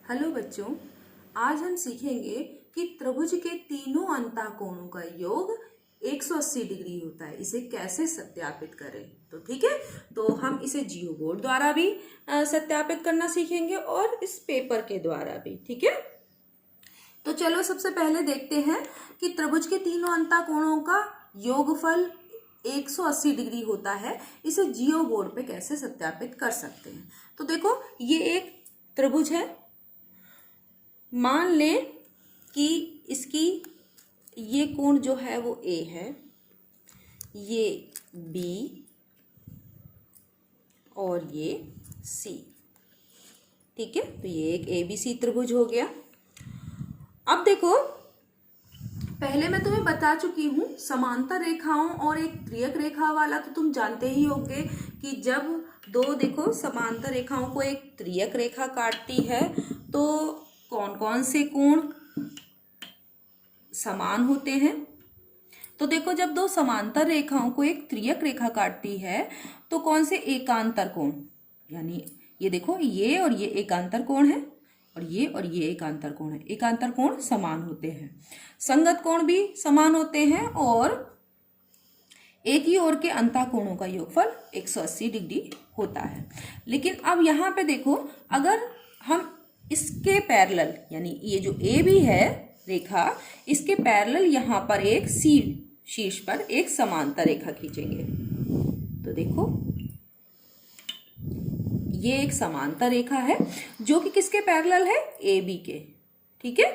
Hello बच्चों, आज हम सीखेंगे कि त्रिभुज के तीनों अंतःकोणों का योग 180 डिग्री होता है। इसे कैसे सत्यापित करें। तो ठीक है, तो हम इसे जियो बोर्ड द्वारा भी सत्यापित करना सीखेंगे और इस पेपर के द्वारा भी। ठीक है, तो चलो सबसे पहले देखते हैं कि त्रिभुज के तीनों अंतःकोणों का योगफल 180 डिग्री होता है। इसे जियो बोर्ड पे कैसे सत्यापित कर सकते हैं। तो देखो, ये एक त्रिभुज है। मान लें कि इसकी ये कोण जो है वो ए है, ये बी और ये सी। ठीक है, तो ये एक एबीसी त्रिभुज हो गया। अब देखो, पहले मैं तुम्हें बता चुकी हूं समांतर रेखाओं और एक त्रियक रेखा वाला तो तुम जानते ही होंगे कि जब दो देखो समांतर रेखाओं को एक त्रियक रेखा काटती है तो कौन कौन से कोण समान होते हैं। तो देखो, जब दो समांतर रेखाओं को एक त्रियक रेखा काटती है तो कौन से एकांतर कोण, यानी ये देखो, ये और ये एकांतर कोण है और ये एकांतर कोण है। एकांतर कोण समान होते हैं, संगत कोण भी समान होते हैं और एक ही ओर के अंतःकोणों का योगफल 180 डिग्री होता है। लेकिन अब यहाँ पे देखो, अगर हम इसके पैरेलल, यानी ये जो ए भी है रेखा, इसके पैरेलल यहाँ पर एक सी शीर्ष पर एक समांतर रेखा खींचेंगे तो देखो, ये एक समांतर रेखा है जो कि किसके पैरेलल है, ए बी के। ठीक है,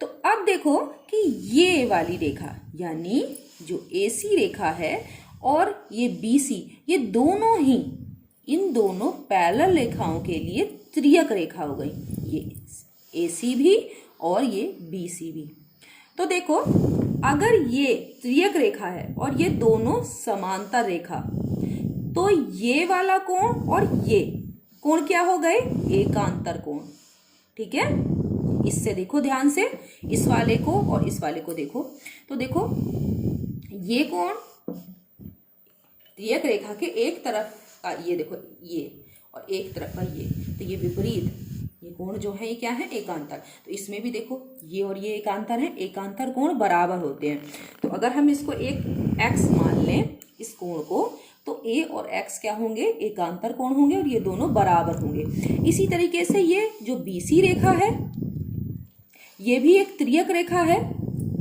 तो अब देखो कि ये वाली रेखा, यानी जो एसी रेखा है और ये बीसी, ये दोनों ही, इन दोनों पैरेलल रेखाओं के लिए त्रियक रेखा हो गई, ये एसी भी और ये बीसी भी। तो देखो, अगर ये त्रियक रेखा है और ये दोनों समांतर रेखा, तो ये वाला कोण और ये कोण क्या हो गए, एकांतर कोण। ठीक है, इससे देखो ध्यान से, इस वाले को और इस वाले को देखो, तो देखो ये कोण त्रियक रेखा के एक तरफ का, ये देखो ये, और एक तरफ का ये, तो ये विपरीत, ये कोण जो है ये क्या है, एकांतर। तो इसमें भी देखो, ये और ये एकांतर है, एकांतर कोण बराबर होते हैं। तो अगर हम इसको एक x मान लें, इस कोण को, तो a और x क्या होंगे, एकांतर कोण होंगे और ये दोनों बराबर होंगे। इसी तरीके से ये जो BC रेखा है, ये भी एक त्रियक रेखा है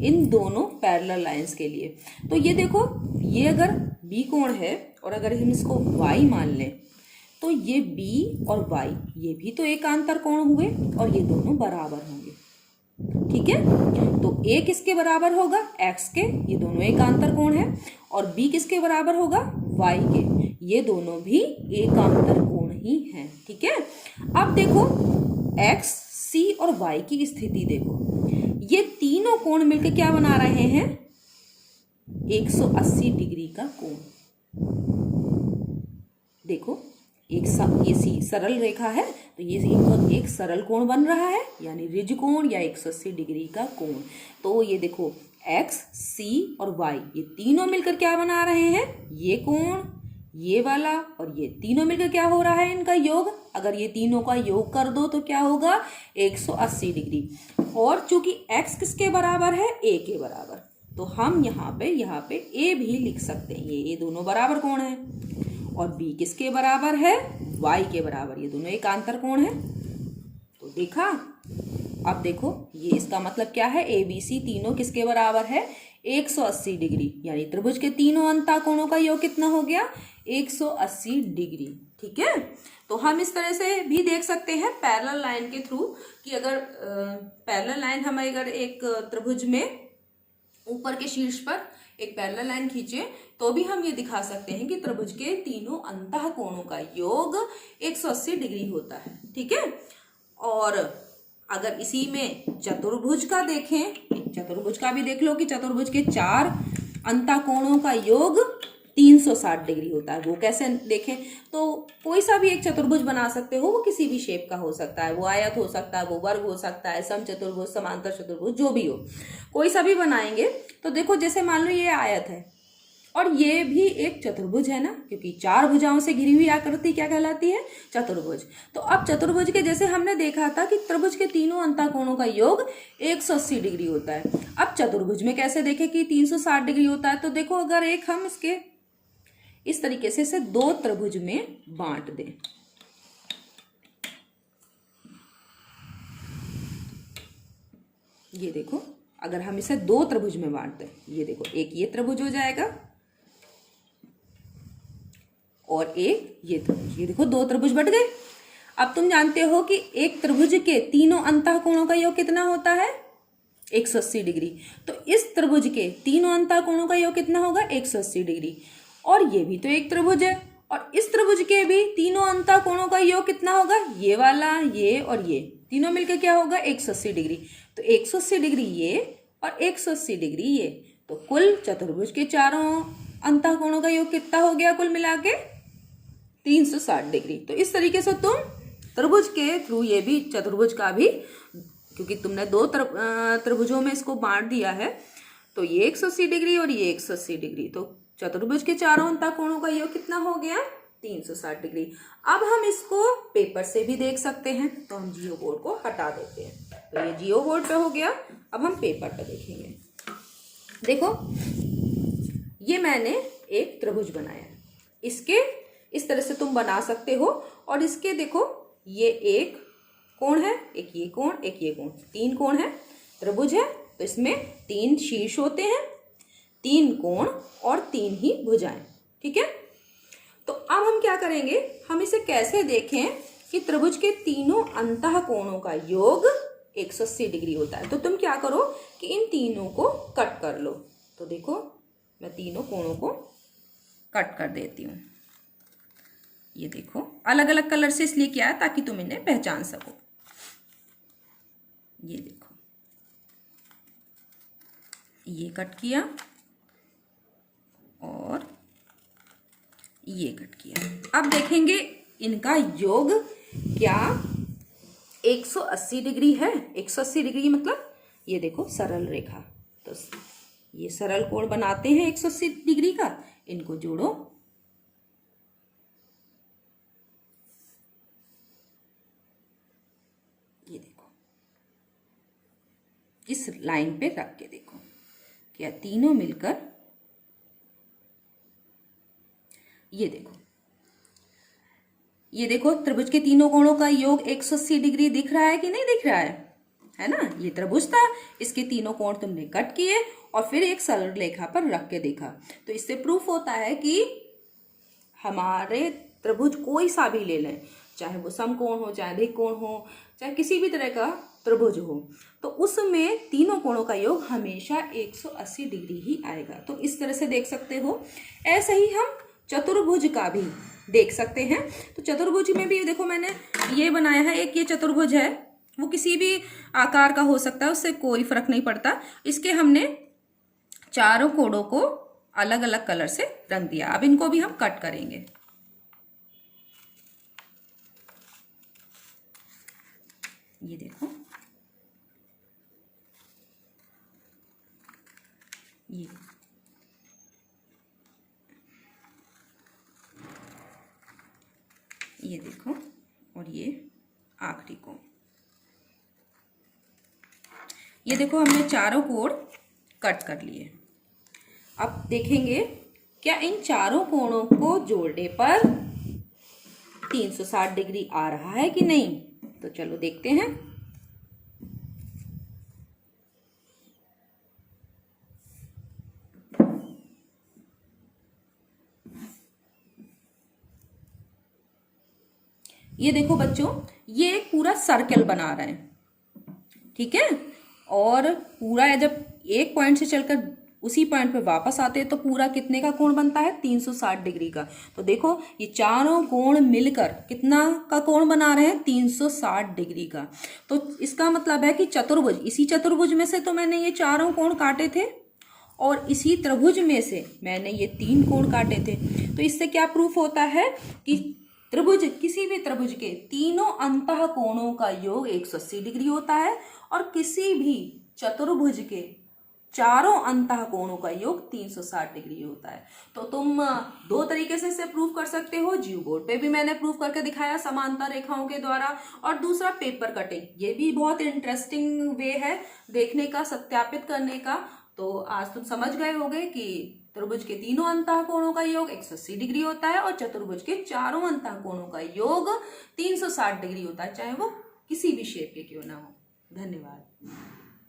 इन दोनों पैरेलल लाइंस के लिए। तो ये देखो, ये अगर B कोण है और अगर हम इसको y मान लें, तो ये B और y, ये भी तो एकांतर कोण हुए और ये दोनों बराबर होंगे। ठीक है, तो A किसके बराबर होगा, x के, ये दोनों एकांतर कोण है, और B किसके बराबर होगा, y के, ये दोनों भी एकांतर कोण ही हैं। ठीक है, अब देखो x, c और y की स्थिति देखो, ये तीनों कोण मिलकर क्या बना रहे हैं, 180 डिग्री का कोण। देखो, ये सी सरल रेखा है, तो ये एक सरल कोण बन रहा है, यानी ऋज कोण या 180 डिग्री का कोण। तो ये देखो, x, c और y, ये तीनों मिलकर क्या बना रहे हैं, ये कोण, ये वाला और ये तीनों मिलकर क्या हो रहा है, इनका योग। अगर ये तीनों का योग कर दो तो क्या होगा, 180 डिग्री। और चूंकि x किसके बराबर है, a के बराबर, तो हम यहाँ पे a भी लिख सकते हैं, ये दोनों बराबर कोण है। और b किसके बराबर है, y के बराबर, ये दोनों एकांतर कोण है। तो देखा, अब देखो, ये इसका मतलब क्या है, ABC तीनों किसके बराबर है, 180 डिग्री, यानी त्रिभुज के तीनों अंतःकोणों का योग कितना हो गया, 180 डिग्री। ठीक है, तो हम इस तरह से भी देख सकते हैं पैरेलल लाइन के थ्रू, कि अगर पैरेलल लाइन हम अगर एक त्रिभुज में ऊपर के शीर्ष पर एक पैरेलल लाइन खींचे तो भी हम ये दिखा सकते हैं कि त्रिभुज के तीनों अंतःकोणों का योग 180 डिग्री होता है। ठीक है, और अगर इसी में चतुर्भुज का देखें, चतुर्भुज का भी देख लो कि चतुर्भुज के चार अंतःकोणों का योग 360 डिग्री होता है। वो कैसे देखें, तो कोई सा भी एक चतुर्भुज बना सकते हो, वो किसी भी शेप का हो सकता है, वो आयत हो सकता है, वो वर्ग हो सकता है, समचतुर्भुज, समांतर चतुर्भुज, जो भी हो, कोई सा भी बनाएंगे। तो देखो, जैसे मान लो ये आयत है और ये भी एक चतुर्भुज है ना, क्योंकि 4 भुजाओं से घिरी हुई आकृति क्या कहलाती है? चतुर्भुज। तो अब चतुर्भुज के जैसे हमने देखा था कि त्रिभुज के तीनों अंतःकोणों का योग 180 डिग्री होता है। अब चतुर्भुज में कैसे देखें कि 360 डिग्री होता है? तो देखो, अगर एक हम इसके इस तरीके से इसे 2 त्रिभुज में बांट दें, ये देखो, अगर हम इसे 2 त्रिभुज में बांट दें, ये देखो, एक ये त्रिभुज हो जाएगा और एक ये त्रिभुज, ये देखो 2 त्रिभुज बट गए। अब तुम जानते हो कि एक त्रिभुज के तीनों अंतःकोणों का योग कितना होता है? 180 डिग्री। तो इस त्रिभुज के तीनों अंतःकोणों का योग कितना होगा? 180 डिग्री। और ये भी तो एक त्रिभुज है, और इस त्रिभुज के भी तीनों अंतःकोणों का योग कितना होगा? ये वाला, ये और ये तीनों मिलकर क्या होगा? 180 डिग्री। तो 180 डिग्री ये और 180 डिग्री ये, तो कुल चतुर्भुज के चारों अंतःकोणों का योग कितना हो गया कुल मिला के? 360 डिग्री। तो इस तरीके से तुम त्रिभुज के थ्रू ये भी चतुर्भुज का भी, क्योंकि तुमने 2 त्रिभुजों में इसको बांट दिया है, तो ये 180 डिग्री और ये 180 डिग्री, तो चतुर्भुज के चारों अंतःकोणों का योग कितना हो गया? 360 डिग्री। अब हम इसको पेपर से भी देख सकते हैं, तो हम जियो बोर्ड को हटा देते हैं। तो ये जियो बोर्ड पे हो गया। अब हम पेपर पे देखेंगे। देखो, ये मैंने एक त्रिभुज बनाया है, इसके इस तरह से तुम बना सकते हो, और इसके देखो, ये एक कोण है, एक ये कोण, एक ये कोण, 3 कोण है, त्रिभुज है, तो इसमें 3 शीर्ष होते हैं, 3 कोण और 3 ही भुजाएं। ठीक है, तो अब हम क्या करेंगे, हम इसे कैसे देखें कि त्रिभुज के तीनों अंतःकोणों का योग 180 डिग्री होता है। तो तुम क्या करो कि इन तीनों को कट कर लो। तो देखो, मैं तीनों कोणों को कट कर देती हूँ। ये देखो, अलग अलग कलर से इसलिए किया है ताकि तुम इन्हें पहचान सको। ये देखो, ये कट किया और ये कट किया। अब देखेंगे इनका योग क्या 180 डिग्री है। 180 डिग्री मतलब ये देखो सरल रेखा, तो ये सरल कोण बनाते हैं 180 डिग्री का, इनको जोड़ो। ये देखो, इस लाइन पे रख के देखो, क्या तीनों मिलकर, ये देखो, ये देखो, त्रिभुज के तीनों कोणों का योग 180 डिग्री दिख रहा है कि नहीं दिख रहा है ना? ये त्रिभुज था, इसके तीनों कोण तुमने कट किए और फिर एक सरल रेखा पर रख के देखा। तो इससे प्रूफ होता है कि हमारे त्रिभुज कोई सा भी ले लें, चाहे वो समकोण हो, चाहे अधिकोण हो, चाहे किसी भी तरह का त्रिभुज हो, तो उसमें तीनों कोणों का योग हमेशा 180 डिग्री ही आएगा। तो इस तरह से देख सकते हो। ऐसे ही हम चतुर्भुज का भी देख सकते हैं। तो चतुर्भुज में भी देखो, मैंने ये बनाया है, एक ये चतुर्भुज है, वो किसी भी आकार का हो सकता है, उससे कोई फर्क नहीं पड़ता। इसके हमने चारों कोणों को अलग अलग कलर से रंग दिया। अब इनको भी हम कट करेंगे। ये देखो, ये देखो, और ये आखिरी कोण। ये देखो, हमने चारों कोण कट कर लिए। अब देखेंगे क्या इन चारों कोणों को जोड़ने पर 360 डिग्री आ रहा है कि नहीं। तो चलो देखते हैं। ये देखो बच्चों, ये एक पूरा सर्कल बना रहे हैं, ठीक है, और पूरा जब एक पॉइंट से चलकर उसी पॉइंट पे वापस आते हैं तो पूरा कितने का कोण बनता है? 360 डिग्री का। तो देखो, ये चारों कोण मिलकर कितना का कोण बना रहे हैं? 360 डिग्री का। तो इसका मतलब है कि चतुर्भुज, इसी चतुर्भुज में से तो मैंने ये चारों कोण काटे थे और इसी त्रिभुज में से मैंने ये 3 कोण काटे थे। तो इससे क्या प्रूफ होता है कि त्रिभुज, किसी भी त्रिभुज के तीनों अंतः कोणों का योग 180 डिग्री होता है, और किसी भी चतुर्भुज के चारों अंतः कोणों का योग 360 डिग्री होता है। तो तुम दो तरीके से इसे प्रूव कर सकते हो। जीव बोर्ड पे भी मैंने प्रूव करके दिखाया समांतर रेखाओं के द्वारा, और दूसरा पेपर कटिंग, ये भी बहुत इंटरेस्टिंग वे है देखने का, सत्यापित करने का। तो आज तुम समझ गए होगे कि त्रिभुज के तीनों अंतः कोणों का योग 180 डिग्री होता है और चतुर्भुज के चारों अंतः कोणों का योग 360 डिग्री होता है, चाहे वो किसी भी शेप के क्यों ना हो। धन्यवाद।